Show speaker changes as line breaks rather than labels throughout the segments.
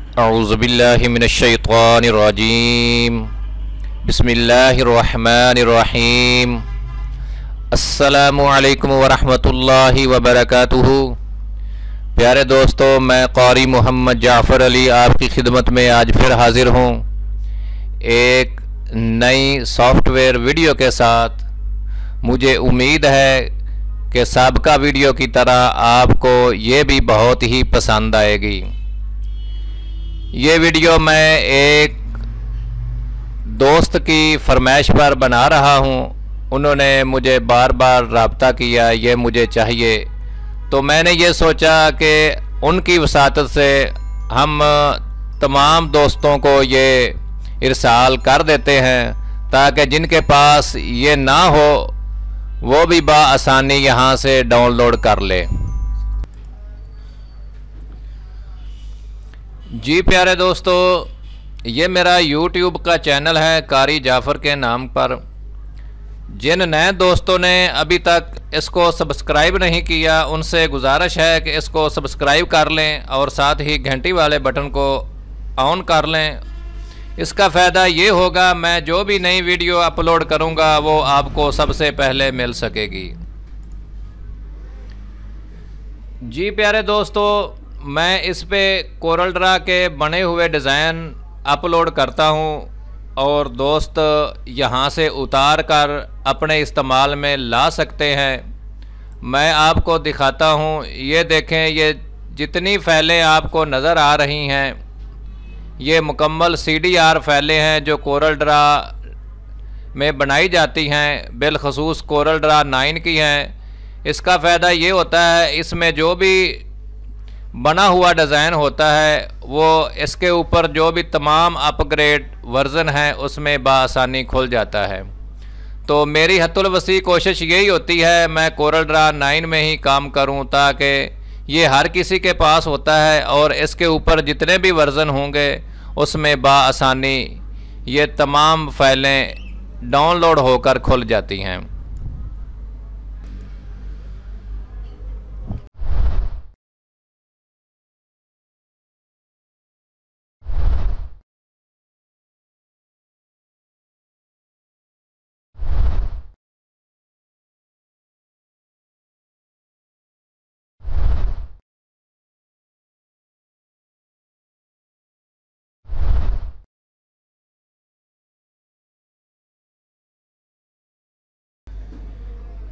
औज़ुबिल्लाहि मिनश्शैतानिर्रजीम। बिस्मिल्लाहिर्रहमानिर्रहीम। अस्सलामु अलैकुम वरहमतुल्लाहि वबरकातुहू। प्यारे दोस्तों, मैं क़ारी मोहम्मद जाफ़र अली आपकी खिदमत में आज फिर हाज़िर हूँ एक नई सॉफ्टवेयर वीडियो के साथ। मुझे उम्मीद है कि साबका वीडियो की तरह आपको ये भी बहुत ही पसंद आएगी। ये वीडियो मैं एक दोस्त की फरमाइश पर बना रहा हूँ। उन्होंने मुझे बार बार रब्ता किया, ये मुझे चाहिए, तो मैंने ये सोचा कि उनकी वसातत से हम तमाम दोस्तों को ये इरसाल कर देते हैं ताकि जिनके पास ये ना हो वो भी बआसानी यहाँ से डाउनलोड कर ले। जी प्यारे दोस्तों, ये मेरा यूट्यूब का चैनल है कारी जाफ़र के नाम पर। जिन नए दोस्तों ने अभी तक इसको सब्सक्राइब नहीं किया उनसे गुजारिश है कि इसको सब्सक्राइब कर लें और साथ ही घंटी वाले बटन को ऑन कर लें। इसका फ़ायदा ये होगा, मैं जो भी नई वीडियो अपलोड करूँगा वो आपको सबसे पहले मिल सकेगी। जी प्यारे दोस्तों, मैं इस पे कोरल ड्रा के बने हुए डिज़ाइन अपलोड करता हूँ और दोस्त यहाँ से उतार कर अपने इस्तेमाल में ला सकते हैं। मैं आपको दिखाता हूँ, ये देखें, ये जितनी फाइलें आपको नज़र आ रही हैं ये मुकम्मल CDR फाइलें हैं जो कोरल ड्रा में बनाई जाती हैं, बिलखसूस कोरल ड्रा 9 की हैं। इसका फ़ायदा ये होता है, इसमें जो भी बना हुआ डिज़ाइन होता है वो इसके ऊपर जो भी तमाम अपग्रेड वर्ज़न है उसमें बआसानी खुल जाता है। तो मेरी हद्दुल वसी कोशिश यही होती है मैं कोरल ड्रा 9 में ही काम करूं ताकि ये हर किसी के पास होता है और इसके ऊपर जितने भी वर्ज़न होंगे उसमें बआसानी ये तमाम फाइलें डाउनलोड होकर खुल जाती हैं।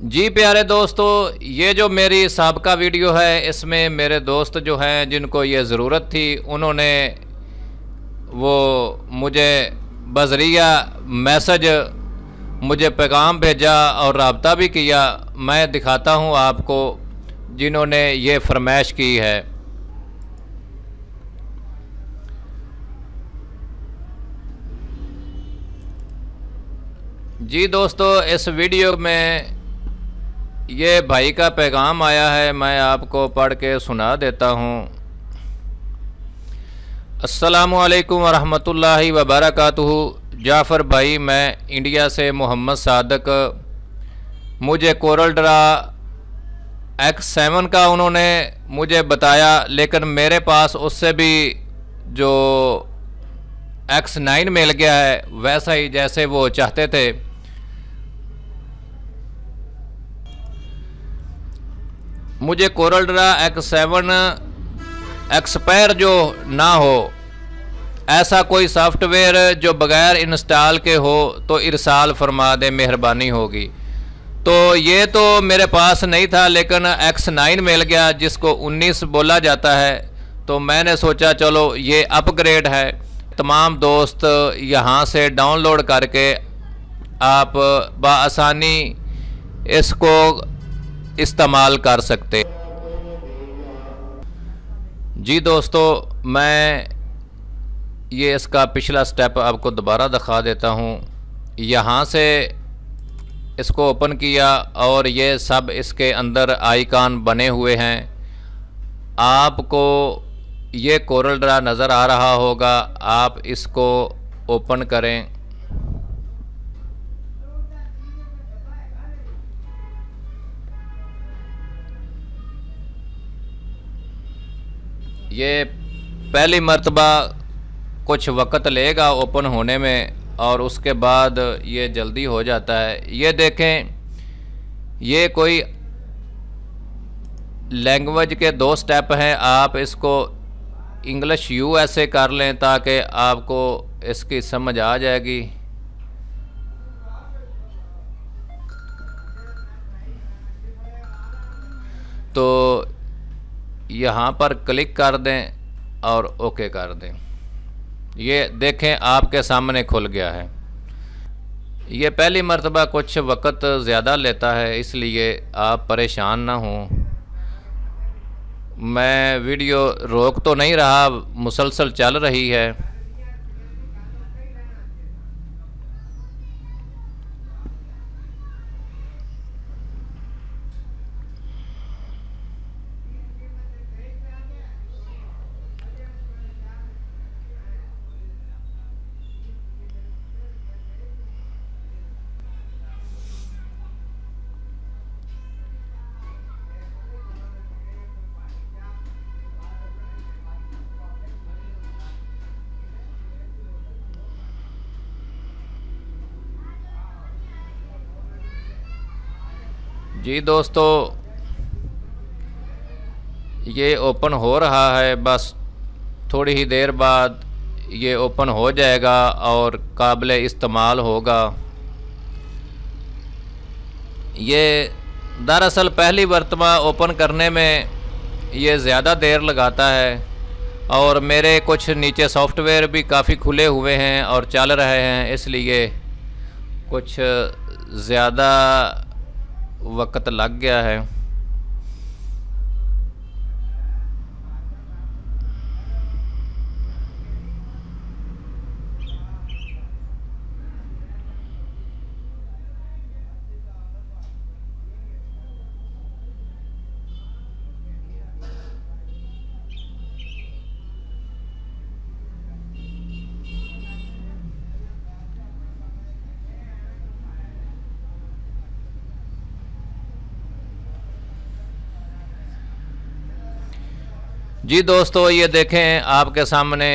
जी प्यारे दोस्तों, ये जो मेरी साबका वीडियो है इसमें मेरे दोस्त जो हैं जिनको ये ज़रूरत थी उन्होंने वो मुझे बज़रिया मैसेज मुझे पैगाम भेजा और रब्ता भी किया। मैं दिखाता हूँ आपको जिन्होंने ये फरमाइश की है। जी दोस्तों, इस वीडियो में ये भाई का पैगाम आया है, मैं आपको पढ़ के सुना देता हूँ। अस्सलामु अलैकुम वरहमतुल्लाहि वबरकातुहू। जाफ़र भाई, मैं इंडिया से मोहम्मद सादक। मुझे कोरल ड्रा X7 का उन्होंने मुझे बताया, लेकिन मेरे पास उससे भी जो X9 मिल गया है वैसा ही जैसे वो चाहते थे। मुझे कोरल ड्रा X7 एक्सपायर जो ना हो, ऐसा कोई सॉफ्टवेयर जो बग़ैर इंस्टॉल के हो तो इरसाल फरमा दे, मेहरबानी होगी। तो ये तो मेरे पास नहीं था, लेकिन X9 मिल गया जिसको 19 बोला जाता है। तो मैंने सोचा चलो ये अपग्रेड है, तमाम दोस्त यहाँ से डाउनलोड करके आप बआसानी इसको इस्तेमाल कर सकते। जी दोस्तों, मैं ये इसका पिछला स्टेप आपको दोबारा दिखा देता हूँ। यहाँ से इसको ओपन किया और ये सब इसके अंदर आइकॉन बने हुए हैं। आपको ये कोरल ड्रा नज़र आ रहा होगा, आप इसको ओपन करें। ये पहली मर्तबा कुछ वक्त लेगा ओपन होने में और उसके बाद ये जल्दी हो जाता है। ये देखें, ये कोई लैंग्वेज के 2 स्टेप हैं। आप इसको इंग्लिश यू ऐसे कर लें ताकि आपको इसकी समझ आ जाएगी। तो यहाँ पर क्लिक कर दें और ओके कर दें। ये देखें आपके सामने खुल गया है। ये पहली मर्तबा कुछ वक्त ज़्यादा लेता है, इसलिए आप परेशान ना हों। मैं वीडियो रोक तो नहीं रहा, मुसलसल चल रही है। जी दोस्तों, ये ओपन हो रहा है। बस थोड़ी ही देर बाद ये ओपन हो जाएगा और काबिल इस्तेमाल होगा। ये दरअसल पहली मर्तबा ओपन करने में ये ज़्यादा देर लगाता है और मेरे कुछ नीचे सॉफ्टवेयर भी काफ़ी खुले हुए हैं और चल रहे हैं, इसलिए कुछ ज़्यादा वक्त लग गया है। जी दोस्तों, ये देखें आपके सामने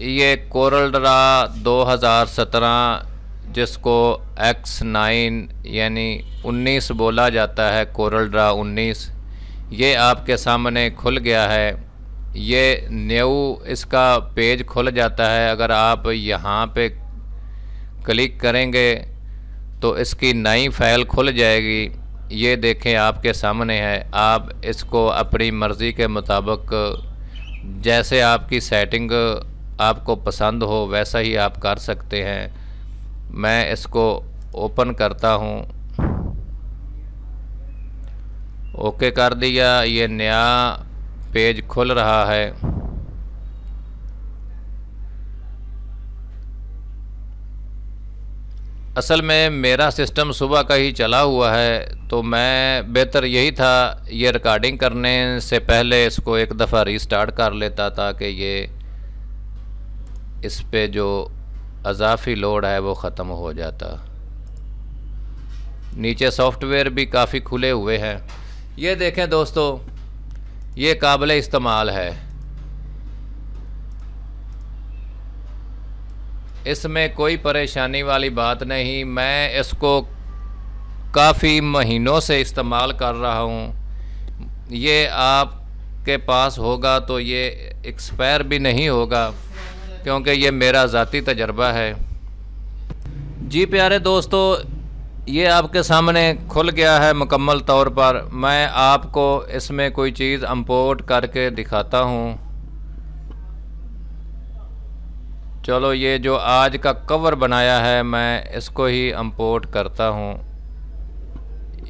ये कोरल ड्रा 2017 जिसको X9 यानी 19 बोला जाता है, कोरल ड्रा 19, ये आपके सामने खुल गया है। ये न्यू इसका पेज खुल जाता है। अगर आप यहाँ पे क्लिक करेंगे तो इसकी नई फाइल खुल जाएगी। ये देखें आपके सामने है। आप इसको अपनी मर्ज़ी के मुताबिक जैसे आपकी सेटिंग आपको पसंद हो वैसा ही आप कर सकते हैं। मैं इसको ओपन करता हूँ। ओके कर दिया। ये नया पेज खुल रहा है। असल में मेरा सिस्टम सुबह का ही चला हुआ है, तो मैं बेहतर यही था ये रिकॉर्डिंग करने से पहले इसको एक दफ़ा रीस्टार्ट कर लेता ताकि ये इस पे जो अज़ाफ़ी लोड है वो ख़त्म हो जाता। नीचे सॉफ्टवेयर भी काफ़ी खुले हुए हैं। ये देखें दोस्तों, ये काबिल इस्तेमाल है। इसमें कोई परेशानी वाली बात नहीं। मैं इसको काफ़ी महीनों से इस्तेमाल कर रहा हूँ। ये आपके पास होगा तो ये एक्सपायर भी नहीं होगा, क्योंकि ये मेरा ज़ाती तजर्बा है। जी प्यारे दोस्तों, ये आपके सामने खुल गया है मुकम्मल तौर पर। मैं आपको इसमें कोई चीज़ इंपोर्ट करके दिखाता हूँ। चलो, ये जो आज का कवर बनाया है मैं इसको ही इंपोर्ट करता हूँ।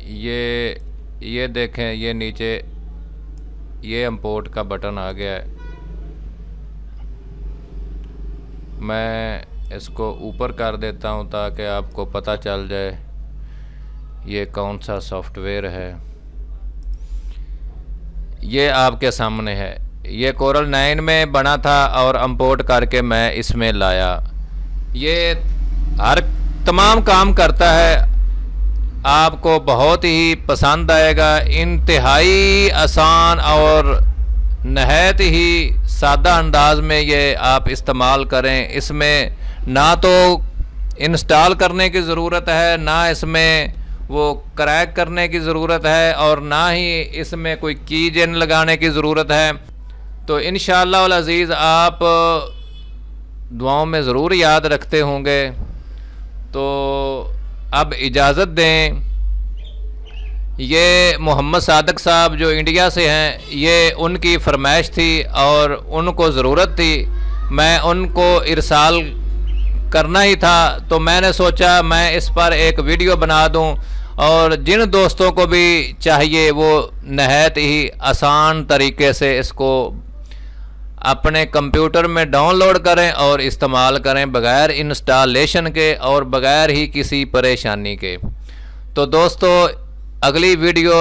ये देखें, ये नीचे ये इंपोर्ट का बटन आ गया है। मैं इसको ऊपर कर देता हूँ ताकि आपको पता चल जाए ये कौन सा सॉफ्टवेयर है। ये आपके सामने है। ये कोरल 9 में बना था और इंपोर्ट करके मैं इसमें लाया। ये हर तमाम काम करता है। आपको बहुत ही पसंद आएगा। इंतहाई आसान और नहायत ही सादा अंदाज में ये आप इस्तेमाल करें। इसमें ना तो इंस्टॉल करने की ज़रूरत है, ना इसमें वो क्रैक करने की ज़रूरत है, और ना ही इसमें कोई की जेन लगाने की ज़रूरत है। तो इंशाअल्लाह अल अज़ीज़ आप दुआओं में ज़रूर याद रखते होंगे। तो अब इजाज़त दें। ये मोहम्मद सादिक साहब जो इंडिया से हैं, ये उनकी फरमाइश थी और उनको ज़रूरत थी, मैं उनको इरसाल करना ही था। तो मैंने सोचा मैं इस पर एक वीडियो बना दूं, और जिन दोस्तों को भी चाहिए वो नहायत ही आसान तरीके से इसको अपने कंप्यूटर में डाउनलोड करें और इस्तेमाल करें बग़ैर इंस्टॉलेशन के और बग़ैर ही किसी परेशानी के। तो दोस्तों अगली वीडियो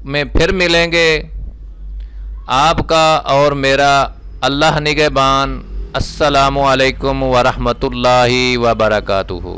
में फिर मिलेंगे। आपका और मेरा अल्लाह निगहबान। अस्सलामु अलैकुम व रहमतुल्लाहि व बरकातुहू।